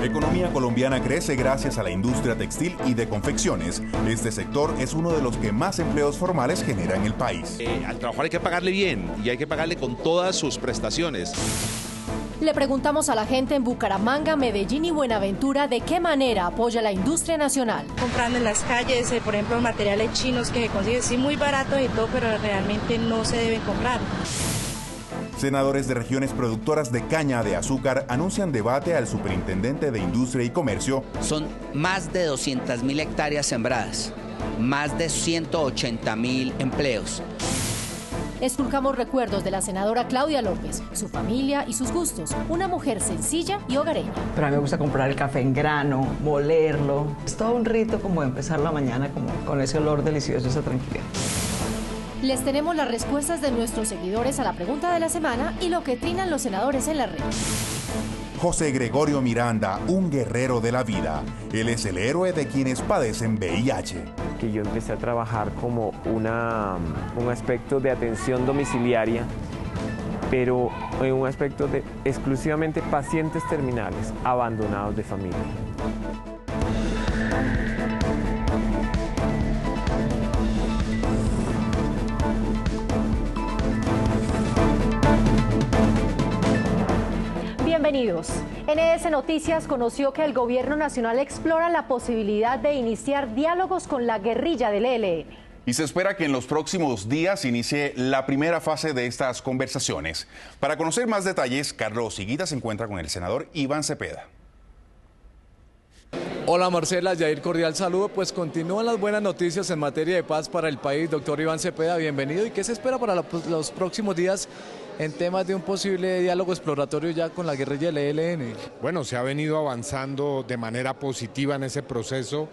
La economía colombiana crece gracias a la industria textil y de confecciones. Este sector es uno de los que más empleos formales genera en el país. Al trabajador hay que pagarle bien y hay que pagarle con todas sus prestaciones. Le preguntamos a la gente en Bucaramanga, Medellín y Buenaventura de qué manera apoya la industria nacional. Comprando en las calles, por ejemplo, materiales chinos que se consiguen sí muy baratos y todo, pero realmente no se deben comprar. Senadores de regiones productoras de caña de azúcar anuncian debate al superintendente de Industria y Comercio. Son más de 200.000 hectáreas sembradas, más de 180.000 empleos. Esculcamos recuerdos de la senadora Claudia López, su familia y sus gustos. Una mujer sencilla y hogareña. Pero a mí me gusta comprar el café en grano, molerlo. Es todo un rito como empezar la mañana como con ese olor delicioso, esa tranquilidad. Les tenemos las respuestas de nuestros seguidores a la pregunta de la semana y lo que trinan los senadores en la red. José Gregorio Miranda, un guerrero de la vida. Él es el héroe de quienes padecen VIH. Que yo empecé a trabajar como un aspecto de atención domiciliaria, pero en un aspecto de exclusivamente pacientes terminales abandonados de familia. Bienvenidos. NS Noticias conoció que el gobierno nacional explora la posibilidad de iniciar diálogos con la guerrilla del ELN. Y se espera que en los próximos días inicie la primera fase de estas conversaciones. Para conocer más detalles, Carlos Higuita se encuentra con el senador Iván Cepeda. Hola Marcela, Yair, cordial saludo. Pues continúan las buenas noticias en materia de paz para el país. Doctor Iván Cepeda, bienvenido. ¿Y qué se espera para los próximos días en temas de un posible diálogo exploratorio ya con la guerrilla del ELN? Bueno, se ha venido avanzando de manera positiva en ese proceso.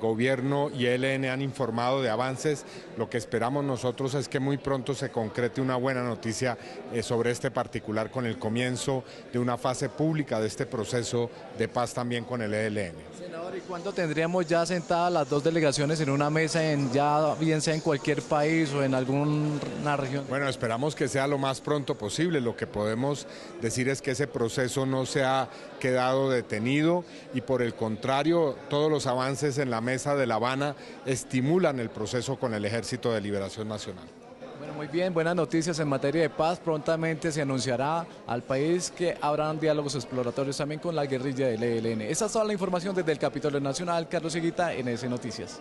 Gobierno y ELN han informado de avances. Lo que esperamos nosotros es que muy pronto se concrete una buena noticia sobre este particular con el comienzo de una fase pública de este proceso de paz también con el ELN. Senador, ¿y cuándo tendríamos ya sentadas las dos delegaciones en una mesa, ya bien sea en cualquier país o en alguna región? Bueno, esperamos que sea lo más pronto posible. Lo que podemos decir es que ese proceso no se ha quedado detenido y por el contrario, todos los avances en la mesa de La Habana estimulan el proceso con el Ejército de Liberación Nacional. Bueno, muy bien, buenas noticias en materia de paz. Prontamente se anunciará al país que habrán diálogos exploratorios también con la guerrilla del ELN. Esa es toda la información desde el Capitolio Nacional. Carlos Higuita, NS Noticias.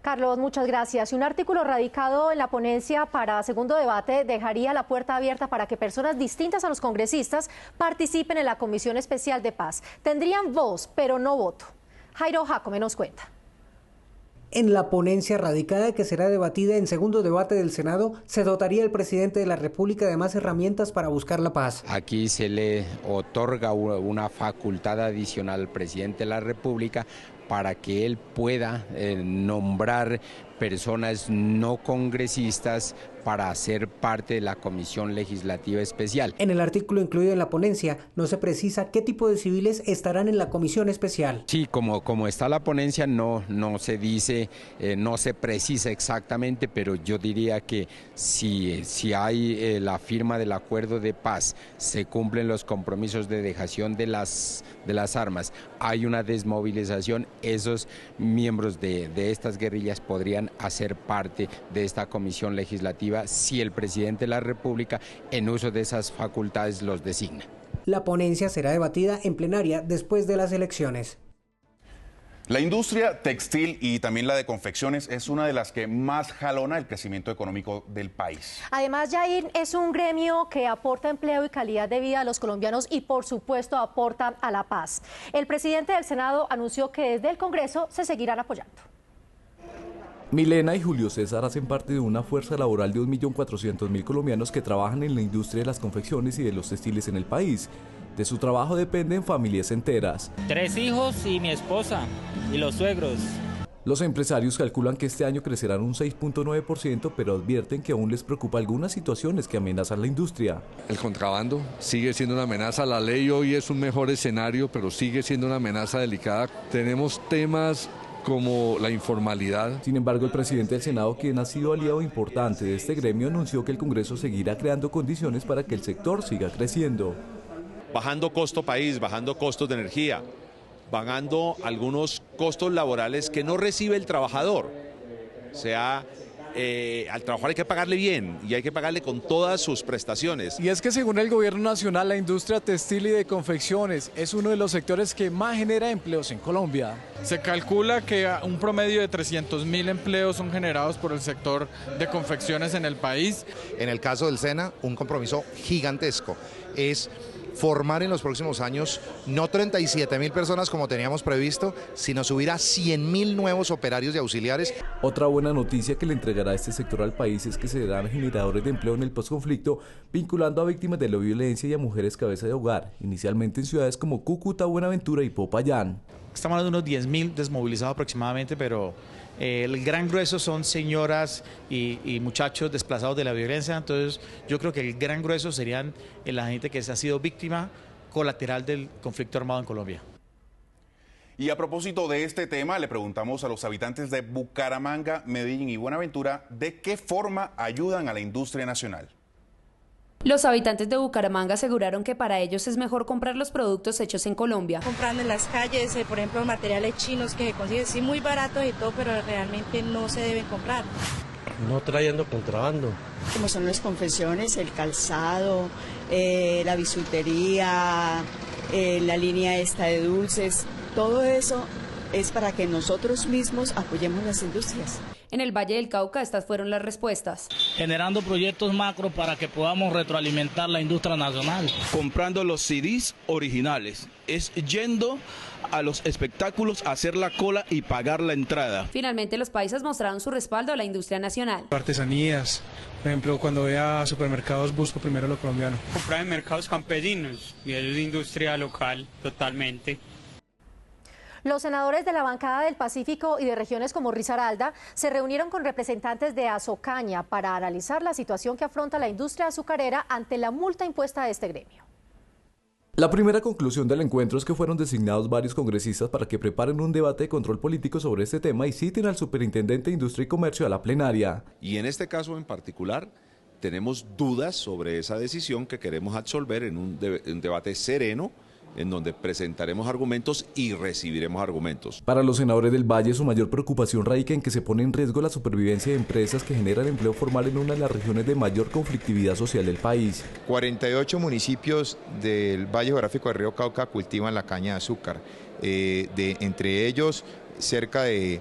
Carlos, muchas gracias. Y un artículo radicado en la ponencia para segundo debate dejaría la puerta abierta para que personas distintas a los congresistas participen en la Comisión Especial de Paz. Tendrían voz, pero no voto. Jairo Jacome nos cuenta. En la ponencia radicada que será debatida en segundo debate del Senado, se dotaría al presidente de la República de más herramientas para buscar la paz. Aquí se le otorga una facultad adicional al presidente de la República para que él pueda nombrar personas no congresistas para ser parte de la Comisión Legislativa Especial. En el artículo incluido en la ponencia no se precisa qué tipo de civiles estarán en la Comisión Especial. Sí, como está la ponencia no se dice, no se precisa exactamente, pero yo diría que si hay la firma del acuerdo de paz, se cumplen los compromisos de dejación de las armas, hay una desmovilización, esos miembros de estas guerrillas podrían hacer parte de esta comisión legislativa si el presidente de la República, en uso de esas facultades, los designa. La ponencia será debatida en plenaria después de las elecciones. La industria textil y también la de confecciones es una de las que más jalona el crecimiento económico del país. Además, Yair, es un gremio que aporta empleo y calidad de vida a los colombianos y, por supuesto, aporta a la paz. El presidente del Senado anunció que desde el Congreso se seguirán apoyando. Milena y Julio César hacen parte de una fuerza laboral de 1.400.000 colombianos que trabajan en la industria de las confecciones y de los textiles en el país. De su trabajo dependen familias enteras. 3 hijos y mi esposa y los suegros. Los empresarios calculan que este año crecerán un 6.9%, pero advierten que aún les preocupa algunas situaciones que amenazan la industria. El contrabando sigue siendo una amenaza, la ley hoy es un mejor escenario, pero sigue siendo una amenaza delicada. Tenemos temas como la informalidad. Sin embargo, el presidente del Senado, quien ha sido aliado importante de este gremio, anunció que el Congreso seguirá creando condiciones para que el sector siga creciendo. bajando costo país, bajando costos de energía, bajando algunos costos laborales que no recibe el trabajador. O sea, al trabajador hay que pagarle bien y hay que pagarle con todas sus prestaciones. Y es que según el gobierno nacional, la industria textil y de confecciones es uno de los sectores que más genera empleos en Colombia. Se calcula que un promedio de 300.000 empleos son generados por el sector de confecciones en el país. En el caso del SENA, un compromiso gigantesco es formar en los próximos años no 37.000 personas como teníamos previsto, sino subir a 100.000 nuevos operarios y auxiliares. Otra buena noticia que le entregará este sector al país es que se darán generadores de empleo en el posconflicto, vinculando a víctimas de la violencia y a mujeres cabeza de hogar, inicialmente en ciudades como Cúcuta, Buenaventura y Popayán. Estamos hablando de unos 10.000 desmovilizados aproximadamente, pero el gran grueso son señoras y muchachos desplazados de la violencia. Entonces yo creo que el gran grueso serían la gente que ha sido víctima colateral del conflicto armado en Colombia. Y a propósito de este tema, le preguntamos a los habitantes de Bucaramanga, Medellín y Buenaventura de qué forma ayudan a la industria nacional. Los habitantes de Bucaramanga aseguraron que para ellos es mejor comprar los productos hechos en Colombia. Comprando en las calles, por ejemplo, materiales chinos que se consiguen sí muy baratos y todo, pero realmente no se deben comprar. No trayendo contrabando. Como son las confecciones, el calzado, la bisutería, la línea esta de dulces, todo eso es para que nosotros mismos apoyemos las industrias. En el Valle del Cauca estas fueron las respuestas. Generando proyectos macro para que podamos retroalimentar la industria nacional. Comprando los CDs originales, es yendo a los espectáculos a hacer la cola y pagar la entrada. Finalmente los paisas mostraron su respaldo a la industria nacional. Artesanías, por ejemplo, cuando voy a supermercados busco primero lo colombiano. Comprar en mercados campesinos y es industria local totalmente. Los senadores de la bancada del Pacífico y de regiones como Risaralda se reunieron con representantes de Azocaña para analizar la situación que afronta la industria azucarera ante la multa impuesta a este gremio. La primera conclusión del encuentro es que fueron designados varios congresistas para que preparen un debate de control político sobre este tema y citen al superintendente de Industria y Comercio a la plenaria. Y en este caso en particular tenemos dudas sobre esa decisión que queremos absolver en un debate sereno, en donde presentaremos argumentos y recibiremos argumentos. Para los senadores del Valle, su mayor preocupación radica en que se pone en riesgo la supervivencia de empresas que generan empleo formal en una de las regiones de mayor conflictividad social del país. 48 municipios del Valle Geográfico del Río Cauca cultivan la caña de azúcar. Entre ellos, cerca de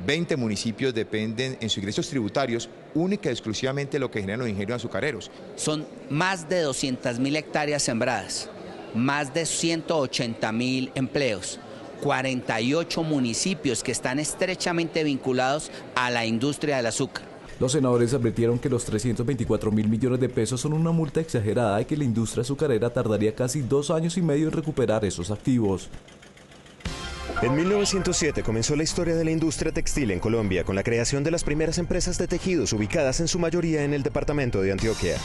20 municipios dependen en sus ingresos tributarios única y exclusivamente de lo que generan los ingenios azucareros. Son más de 200.000 hectáreas sembradas, más de 180.000 empleos, 48 municipios que están estrechamente vinculados a la industria del azúcar. Los senadores advirtieron que los 324.000 millones de pesos son una multa exagerada y que la industria azucarera tardaría casi 2 años y medio en recuperar esos activos. En 1907 comenzó la historia de la industria textil en Colombia con la creación de las primeras empresas de tejidos ubicadas en su mayoría en el departamento de Antioquia.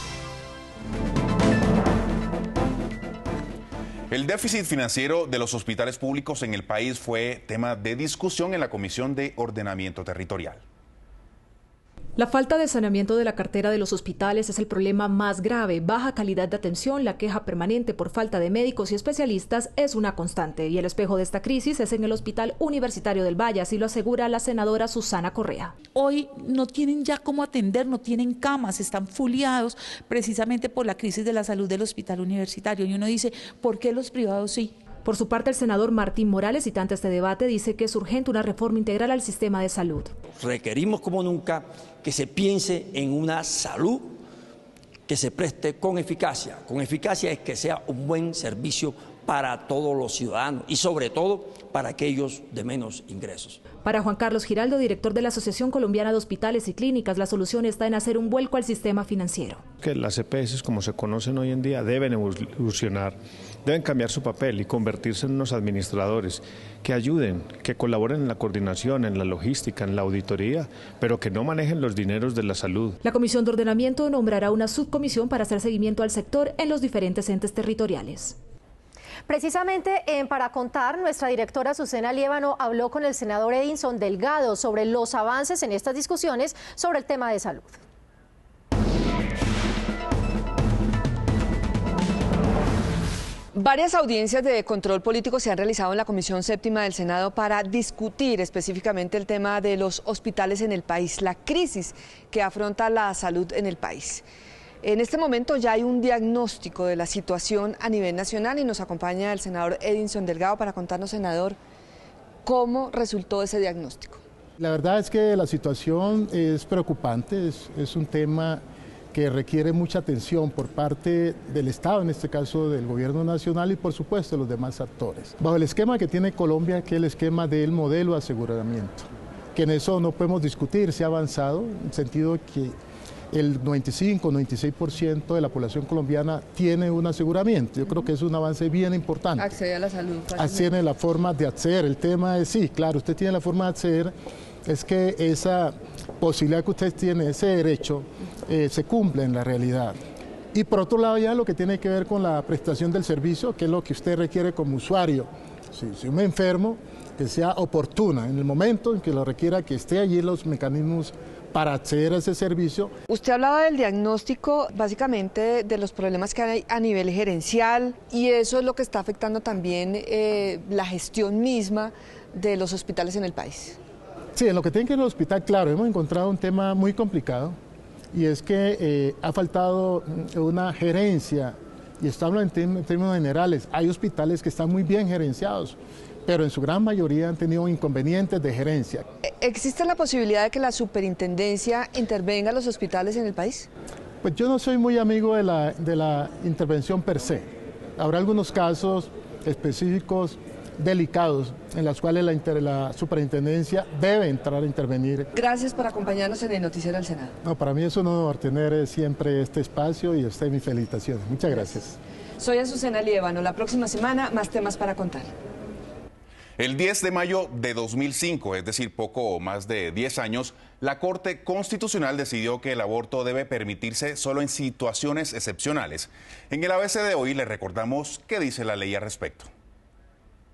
El déficit financiero de los hospitales públicos en el país fue tema de discusión en la Comisión de Ordenamiento Territorial. La falta de saneamiento de la cartera de los hospitales es el problema más grave. Baja calidad de atención, la queja permanente por falta de médicos y especialistas es una constante. Y el espejo de esta crisis es en el Hospital Universitario del Valle, así lo asegura la senadora Susana Correa. Hoy no tienen ya cómo atender, no tienen camas, están fuliados precisamente por la crisis de la salud del Hospital Universitario. Y uno dice, ¿por qué los privados sí? Por su parte, el senador Martín Morales, citante a este debate, dice que es urgente una reforma integral al sistema de salud. Requerimos como nunca que se piense en una salud que se preste con eficacia. Con eficacia es que sea un buen servicio para todos los ciudadanos y sobre todo para aquellos de menos ingresos. Para Juan Carlos Giraldo, director de la Asociación Colombiana de Hospitales y Clínicas, la solución está en hacer un vuelco al sistema financiero. Que las EPS, como se conocen hoy en día, deben evolucionar, deben cambiar su papel y convertirse en unos administradores que ayuden, que colaboren en la coordinación, en la logística, en la auditoría, pero que no manejen los dineros de la salud. La Comisión de Ordenamiento nombrará una subcomisión para hacer seguimiento al sector en los diferentes entes territoriales. Precisamente Para Contar, nuestra directora Azucena Liévano habló con el senador Edinson Delgado sobre los avances en estas discusiones sobre el tema de salud. Varias audiencias de control político se han realizado en la Comisión Séptima del Senado para discutir específicamente el tema de los hospitales en el país, la crisis que afronta la salud en el país. En este momento ya hay un diagnóstico de la situación a nivel nacional y nos acompaña el senador Edinson Delgado para contarnos, senador, cómo resultó ese diagnóstico. La verdad es que la situación es preocupante, es un tema que requiere mucha atención por parte del Estado, en este caso del Gobierno Nacional y por supuesto de los demás actores. Bajo el esquema que tiene Colombia, que es el esquema del modelo de aseguramiento, que en eso no podemos discutir, se ha avanzado, en el sentido que el 95-96% de la población colombiana tiene un aseguramiento. Yo creo que es un avance bien importante. Accede a la salud. Tiene la forma de acceder. El tema es, sí, claro, usted tiene la forma de acceder, es que esa posibilidad que usted tiene, ese derecho, se cumple en la realidad. Y por otro lado ya lo que tiene que ver con la prestación del servicio, que es lo que usted requiere como usuario. Si me enfermo, que sea oportuna, en el momento en que lo requiera, que esté allí los mecanismos para acceder a ese servicio. Usted hablaba del diagnóstico, básicamente de los problemas que hay a nivel gerencial, y eso es lo que está afectando también la gestión misma de los hospitales en el país. Sí, en lo que tiene que ver el hospital, claro, hemos encontrado un tema muy complicado, y es que ha faltado una gerencia, y esto hablo en términos generales. Hay hospitales que están muy bien gerenciados, pero en su gran mayoría han tenido inconvenientes de gerencia. ¿Existe la posibilidad de que la superintendencia intervenga en los hospitales en el país? Pues yo no soy muy amigo de la intervención per se. Habrá algunos casos específicos delicados en los cuales la superintendencia debe entrar a intervenir. Gracias por acompañarnos en el Noticiero del Senado. No, para mí es un honor tener siempre este espacio y mis felicitaciones. Muchas gracias. Soy Azucena Liévano. La próxima semana más temas para contar. El 10 de mayo de 2005, es decir, poco más de 10 años, la Corte Constitucional decidió que el aborto debe permitirse solo en situaciones excepcionales. En el ABC de hoy le recordamos qué dice la ley al respecto.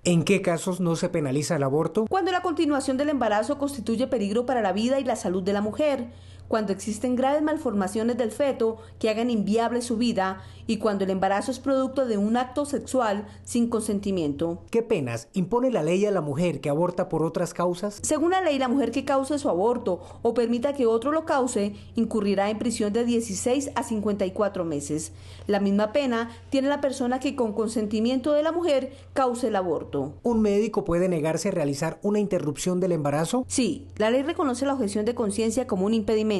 ¿En qué casos no se penaliza el aborto? Cuando la continuación del embarazo constituye peligro para la vida y la salud de la mujer, cuando existen graves malformaciones del feto que hagan inviable su vida y cuando el embarazo es producto de un acto sexual sin consentimiento. ¿Qué penas impone la ley a la mujer que aborta por otras causas? Según la ley, la mujer que cause su aborto o permita que otro lo cause incurrirá en prisión de 16 a 54 meses. La misma pena tiene la persona que con consentimiento de la mujer cause el aborto. ¿Un médico puede negarse a realizar una interrupción del embarazo? Sí, la ley reconoce la objeción de conciencia como un impedimento,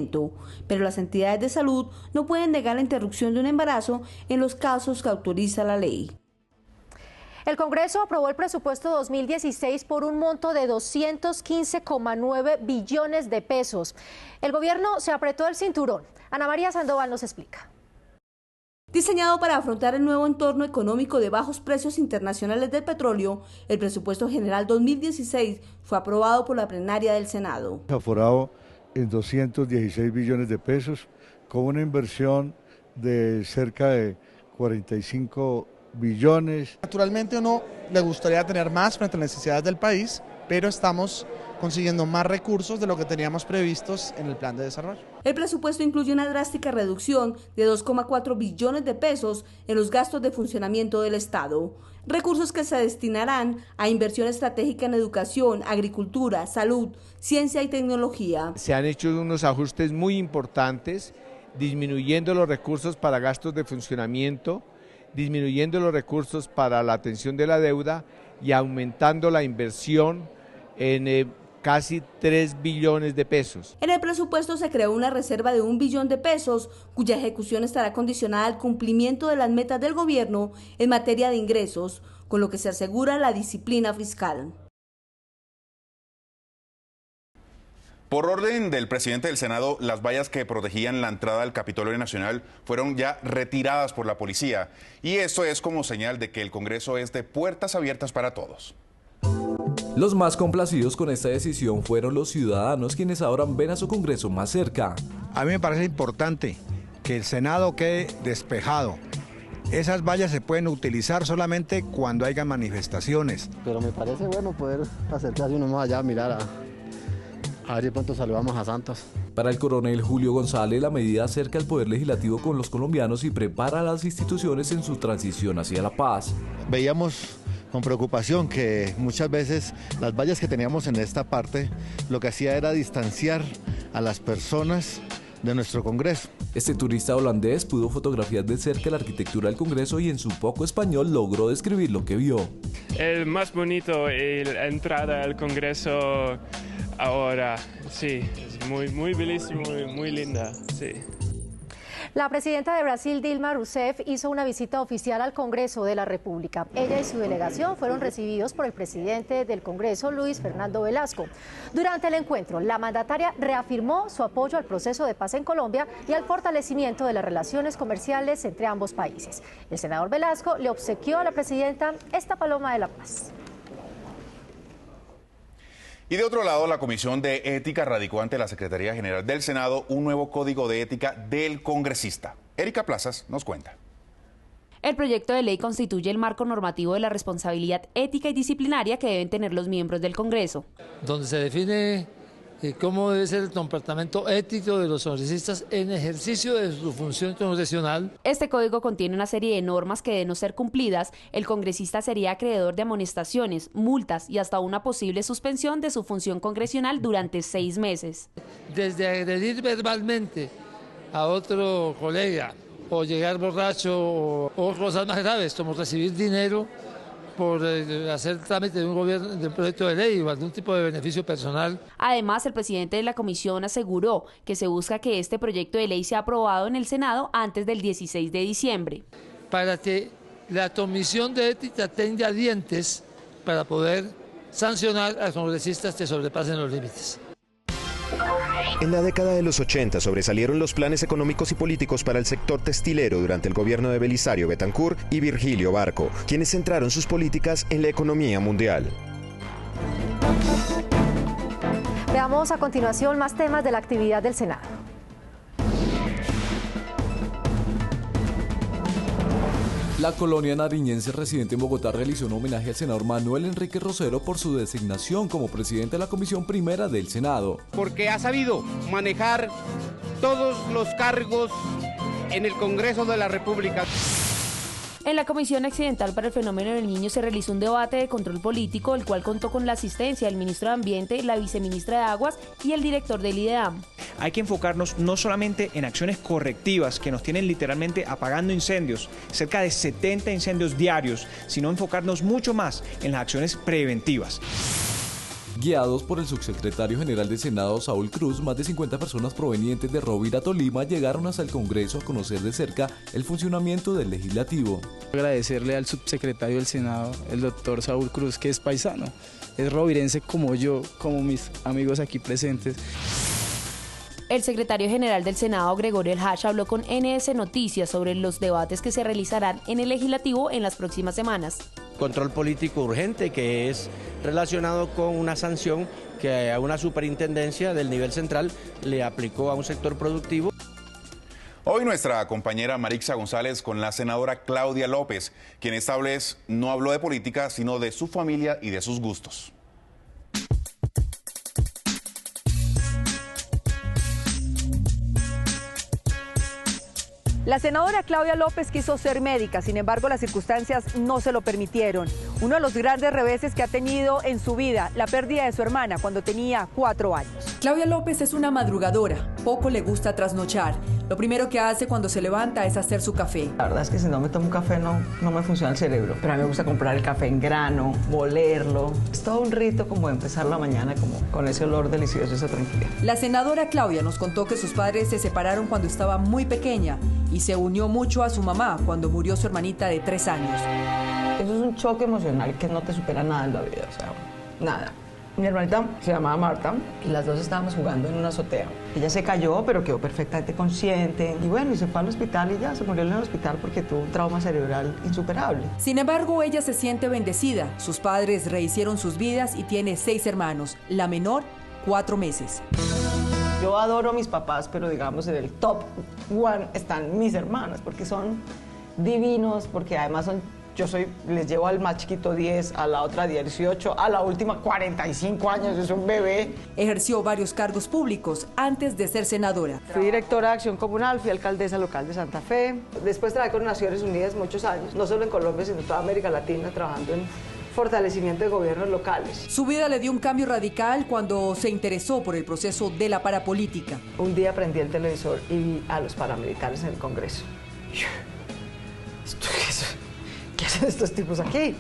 pero las entidades de salud no pueden negar la interrupción de un embarazo en los casos que autoriza la ley. El Congreso aprobó el presupuesto 2016 por un monto de 215,9 billones de pesos. El gobierno se apretó el cinturón. Ana María Sandoval nos explica. Diseñado para afrontar el nuevo entorno económico de bajos precios internacionales del petróleo, el presupuesto general 2016 fue aprobado por la plenaria del Senado. Aforado en 216 billones de pesos, con una inversión de cerca de 45 billones. Naturalmente a uno le gustaría tener más frente a las necesidades del país, pero estamos consiguiendo más recursos de lo que teníamos previstos en el plan de desarrollo. El presupuesto incluye una drástica reducción de 2,4 billones de pesos en los gastos de funcionamiento del Estado, recursos que se destinarán a inversión estratégica en educación, agricultura, salud, ciencia y tecnología. Se han hecho unos ajustes muy importantes, disminuyendo los recursos para gastos de funcionamiento, disminuyendo los recursos para la atención de la deuda y aumentando la inversión en casi 3 billones de pesos. En el presupuesto se creó una reserva de 1 billón de pesos, cuya ejecución estará condicionada al cumplimiento de las metas del gobierno en materia de ingresos, con lo que se asegura la disciplina fiscal. Por orden del presidente del Senado, las vallas que protegían la entrada al Capitolio Nacional fueron ya retiradas por la policía. Y esto es como señal de que el Congreso es de puertas abiertas para todos. Los más complacidos con esta decisión fueron los ciudadanos, quienes ahora ven a su Congreso más cerca. A mí me parece importante que el Senado quede despejado. Esas vallas se pueden utilizar solamente cuando haya manifestaciones. Pero me parece bueno poder acercarse uno más allá a mirar A ver si pronto saludamos a Santos. Para el coronel Julio González, la medida acerca el poder legislativo con los colombianos y prepara a las instituciones en su transición hacia la paz. Veíamos con preocupación que muchas veces las vallas que teníamos en esta parte lo que hacía era distanciar a las personas de nuestro Congreso. Este turista holandés pudo fotografiar de cerca la arquitectura del Congreso y en su poco español logró describir lo que vio. El más bonito, la entrada al Congreso ahora, sí, es muy bellísimo, muy linda, sí. La presidenta de Brasil, Dilma Rousseff, hizo una visita oficial al Congreso de la República. Ella y su delegación fueron recibidos por el presidente del Congreso, Luis Fernando Velasco. Durante el encuentro, la mandataria reafirmó su apoyo al proceso de paz en Colombia y al fortalecimiento de las relaciones comerciales entre ambos países. El senador Velasco le obsequió a la presidenta esta paloma de la paz. Y de otro lado, la Comisión de Ética radicó ante la Secretaría General del Senado un nuevo código de ética del congresista. Erika Plazas nos cuenta. El proyecto de ley constituye el marco normativo de la responsabilidad ética y disciplinaria que deben tener los miembros del Congreso. Donde se define cómo debe ser el comportamiento ético de los congresistas en ejercicio de su función congresional. Este código contiene una serie de normas que, de no ser cumplidas, el congresista sería acreedor de amonestaciones, multas y hasta una posible suspensión de su función congresional durante 6 meses. Desde agredir verbalmente a otro colega o llegar borracho o cosas más graves como recibir dinero por hacer trámite de un proyecto de ley o algún tipo de beneficio personal. Además, el presidente de la comisión aseguró que se busca que este proyecto de ley sea aprobado en el Senado antes del 16 de diciembre. Para que la Comisión de Ética tenga dientes para poder sancionar a congresistas que sobrepasen los límites. En la década de los 80 sobresalieron los planes económicos y políticos para el sector textilero durante el gobierno de Belisario Betancur y Virgilio Barco, quienes centraron sus políticas en la economía mundial. Veamos a continuación más temas de la actividad del Senado. La colonia nariñense residente en Bogotá realizó un homenaje al senador Manuel Enrique Rosero por su designación como presidente de la Comisión Primera del Senado. Porque ha sabido manejar todos los cargos en el Congreso de la República. En la Comisión Accidental para el Fenómeno del Niño se realizó un debate de control político, el cual contó con la asistencia del ministro de Ambiente, la viceministra de Aguas y el director del IDEAM. Hay que enfocarnos no solamente en acciones correctivas que nos tienen literalmente apagando incendios, cerca de 70 incendios diarios, sino enfocarnos mucho más en las acciones preventivas. Guiados por el subsecretario general del Senado, Saúl Cruz, más de 50 personas provenientes de Rovira, Tolima, llegaron hasta el Congreso a conocer de cerca el funcionamiento del Legislativo. Agradecerle al subsecretario del Senado, el doctor Saúl Cruz, que es paisano, es rovirense como yo, como mis amigos aquí presentes. El secretario general del Senado, Gregorio El Hash, habló con NS Noticias sobre los debates que se realizarán en el Legislativo en las próximas semanas. Control político urgente, que es relacionado con una sanción que a una superintendencia del nivel central le aplicó a un sector productivo. Hoy nuestra compañera Marixa González con la senadora Claudia López, quien esta vez no habló de política, sino de su familia y de sus gustos. La senadora Claudia López quiso ser médica, sin embargo las circunstancias no se lo permitieron. Uno de los grandes reveses que ha tenido en su vida, la pérdida de su hermana cuando tenía 4 años. Claudia López es una madrugadora, poco le gusta trasnochar. Lo primero que hace cuando se levanta es hacer su café. La verdad es que si no me tomo un café no me funciona el cerebro, pero a mí me gusta comprar el café en grano, molerlo. Es todo un rito como empezar la mañana como con ese olor delicioso, esa tranquilidad. La senadora Claudia nos contó que sus padres se separaron cuando estaba muy pequeña y se unió mucho a su mamá cuando murió su hermanita de 3 años. Eso es un choque emocional que no te supera nada en la vida, o sea, nada. Mi hermanita se llamaba Marta y las dos estábamos jugando en una azotea. Ella se cayó, pero quedó perfectamente consciente y bueno, y se fue al hospital y ya se murió en el hospital porque tuvo un trauma cerebral insuperable. Sin embargo, ella se siente bendecida. Sus padres rehicieron sus vidas y tiene 6 hermanos, la menor 4 meses. Yo adoro a mis papás, pero digamos en el top 1 están mis hermanos porque son divinos, porque además son les llevo al más chiquito 10, a la otra 18, a la última 45 años, es un bebé. Ejerció varios cargos públicos antes de ser senadora. Fui directora de Acción Comunal, fui alcaldesa local de Santa Fe. Después trabajé con Naciones Unidas muchos años, no solo en Colombia, sino en toda América Latina, trabajando en fortalecimiento de gobiernos locales. Su vida le dio un cambio radical cuando se interesó por el proceso de la parapolítica. Un día prendí el televisor y vi a los paramilitares en el Congreso. ¿Qué hacen estos tipos aquí?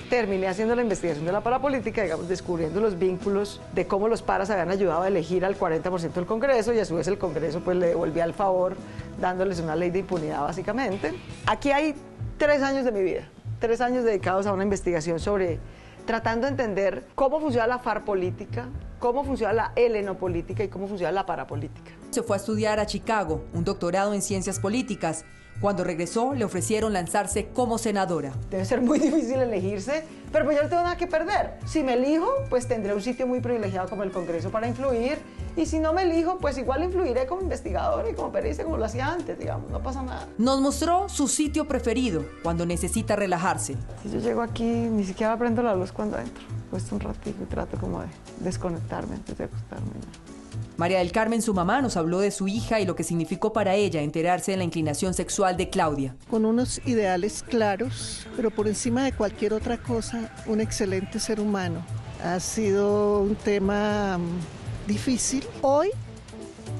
Terminé haciendo la investigación de la parapolítica, digamos, descubriendo los vínculos de cómo los paras habían ayudado a elegir al 40% del Congreso y a su vez el Congreso pues le devolvía el favor dándoles una ley de impunidad básicamente. Aquí hay 3 años de mi vida. 3 años dedicados a una investigación sobre tratando de entender cómo funciona la farpolítica, cómo funciona la helenopolítica y cómo funciona la parapolítica. Se fue a estudiar a Chicago, un doctorado en ciencias políticas. Cuando regresó, le ofrecieron lanzarse como senadora. Debe ser muy difícil elegirse, pero pues yo no tengo nada que perder. Si me elijo, pues tendré un sitio muy privilegiado como el Congreso para influir. Y si no me elijo, pues igual influiré como investigadora y como periodista, como lo hacía antes, digamos, no pasa nada. Nos mostró su sitio preferido cuando necesita relajarse. Si yo llego aquí, ni siquiera prendo la luz cuando entro. Puesto un ratito y trato como de desconectarme antes de acostarme. María del Carmen, su mamá, nos habló de su hija y lo que significó para ella enterarse de la inclinación sexual de Claudia. Con unos ideales claros, pero por encima de cualquier otra cosa, un excelente ser humano. Ha sido un tema difícil. Hoy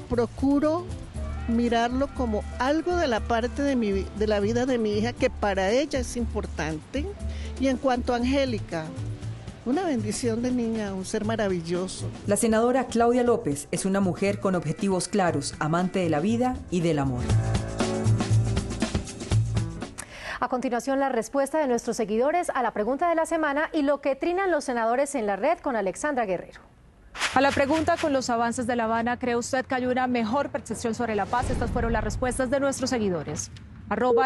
procuro mirarlo como algo de la parte de la vida de mi hija que para ella es importante. Y en cuanto a Angélica, una bendición de niña, un ser maravilloso. La senadora Claudia López es una mujer con objetivos claros, amante de la vida y del amor. A continuación, la respuesta de nuestros seguidores a la pregunta de la semana y lo que trinan los senadores en la red con Alexandra Guerrero. A la pregunta, con los avances de La Habana, ¿cree usted que hay una mejor percepción sobre la paz? Estas fueron las respuestas de nuestros seguidores.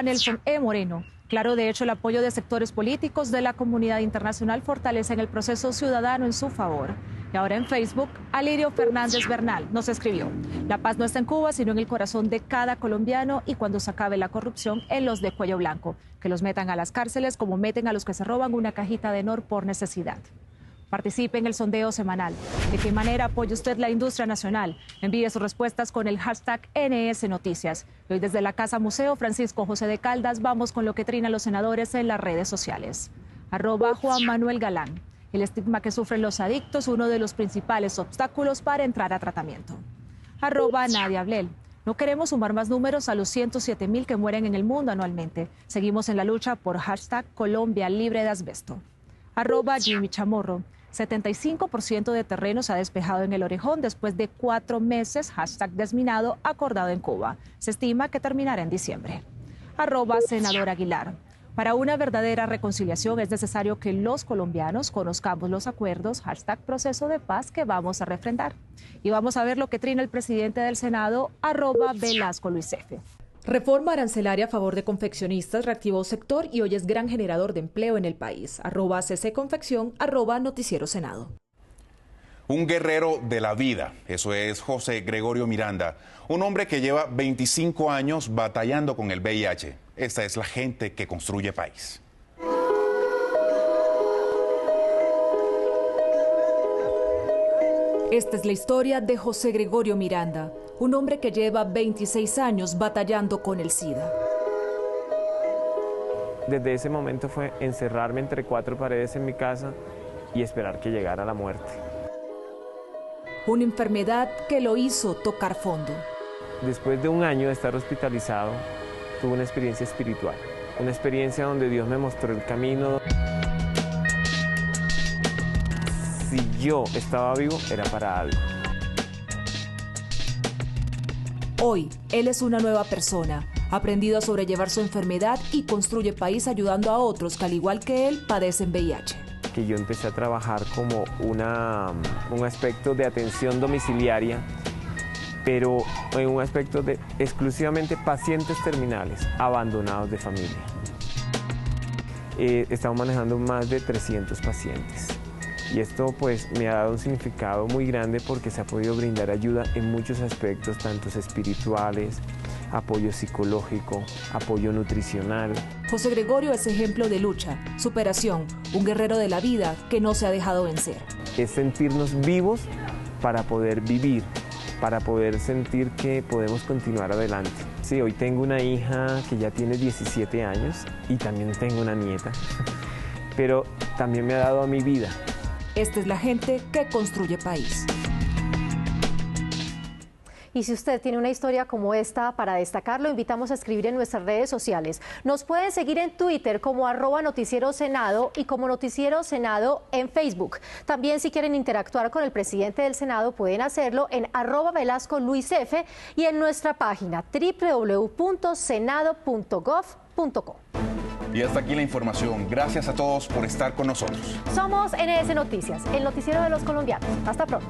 @Nelson E. Moreno. Claro, de hecho, el apoyo de sectores políticos de la comunidad internacional fortalecen el proceso ciudadano en su favor. Y ahora en Facebook, Alirio Fernández Bernal nos escribió: la paz no está en Cuba, sino en el corazón de cada colombiano, y cuando se acabe la corrupción, en los de cuello blanco, que los metan a las cárceles como meten a los que se roban una cajita de Nor por necesidad. Participe en el sondeo semanal. ¿De qué manera apoya usted la industria nacional? Envíe sus respuestas con el hashtag NS Noticias. Hoy desde la Casa Museo Francisco José de Caldas vamos con lo que trinan los senadores en las redes sociales. @Juan Manuel Galán. El estigma que sufren los adictos, uno de los principales obstáculos para entrar a tratamiento. @Nadia Ablel. No queremos sumar más números a los 107.000 que mueren en el mundo anualmente. Seguimos en la lucha por hashtag Colombia libre de asbesto. @Jimmy Chamorro. 75% de terreno se ha despejado en el Orejón después de 4 meses, hashtag desminado, acordado en Cuba. Se estima que terminará en diciembre. @Senador Aguilar. Para una verdadera reconciliación es necesario que los colombianos conozcamos los acuerdos, hashtag proceso de paz que vamos a refrendar. Y vamos a ver lo que trina el presidente del Senado, @Velasco Luis F. Reforma arancelaria a favor de confeccionistas reactivó sector y hoy es gran generador de empleo en el país. @CC Confección, @Noticiero Senado. Un guerrero de la vida, eso es José Gregorio Miranda, un hombre que lleva 25 años batallando con el VIH. Esta es la gente que construye país. Esta es la historia de José Gregorio Miranda, un hombre que lleva 26 años batallando con el SIDA. Desde ese momento fue encerrarme entre 4 paredes en mi casa y esperar que llegara la muerte. Una enfermedad que lo hizo tocar fondo. Después de un año de estar hospitalizado, tuve una experiencia espiritual, una experiencia donde Dios me mostró el camino. Si yo estaba vivo, era para algo. Hoy, él es una nueva persona, ha aprendido a sobrellevar su enfermedad y construye país ayudando a otros que, al igual que él, padecen VIH. Que yo empecé a trabajar como un aspecto de atención domiciliaria, pero en un aspecto de exclusivamente pacientes terminales, abandonados de familia. Estamos manejando más de 300 pacientes. Y esto pues me ha dado un significado muy grande porque se ha podido brindar ayuda en muchos aspectos, tanto espirituales, apoyo psicológico, apoyo nutricional. José Gregorio es ejemplo de lucha, superación, un guerrero de la vida que no se ha dejado vencer. Es sentirnos vivos para poder vivir, para poder sentir que podemos continuar adelante. Sí, hoy tengo una hija que ya tiene 17 años y también tengo una nieta, pero también me ha dado a mi vida. Esta es la gente que construye país. Y si usted tiene una historia como esta para destacar, lo invitamos a escribir en nuestras redes sociales. Nos pueden seguir en Twitter como @NoticieroSenado y como Noticiero Senado en Facebook. También si quieren interactuar con el presidente del Senado pueden hacerlo en @VelascoLuisF y en nuestra página www.senado.gov.co. Y hasta aquí la información. Gracias a todos por estar con nosotros. Somos NS Noticias, el noticiero de los colombianos. Hasta pronto.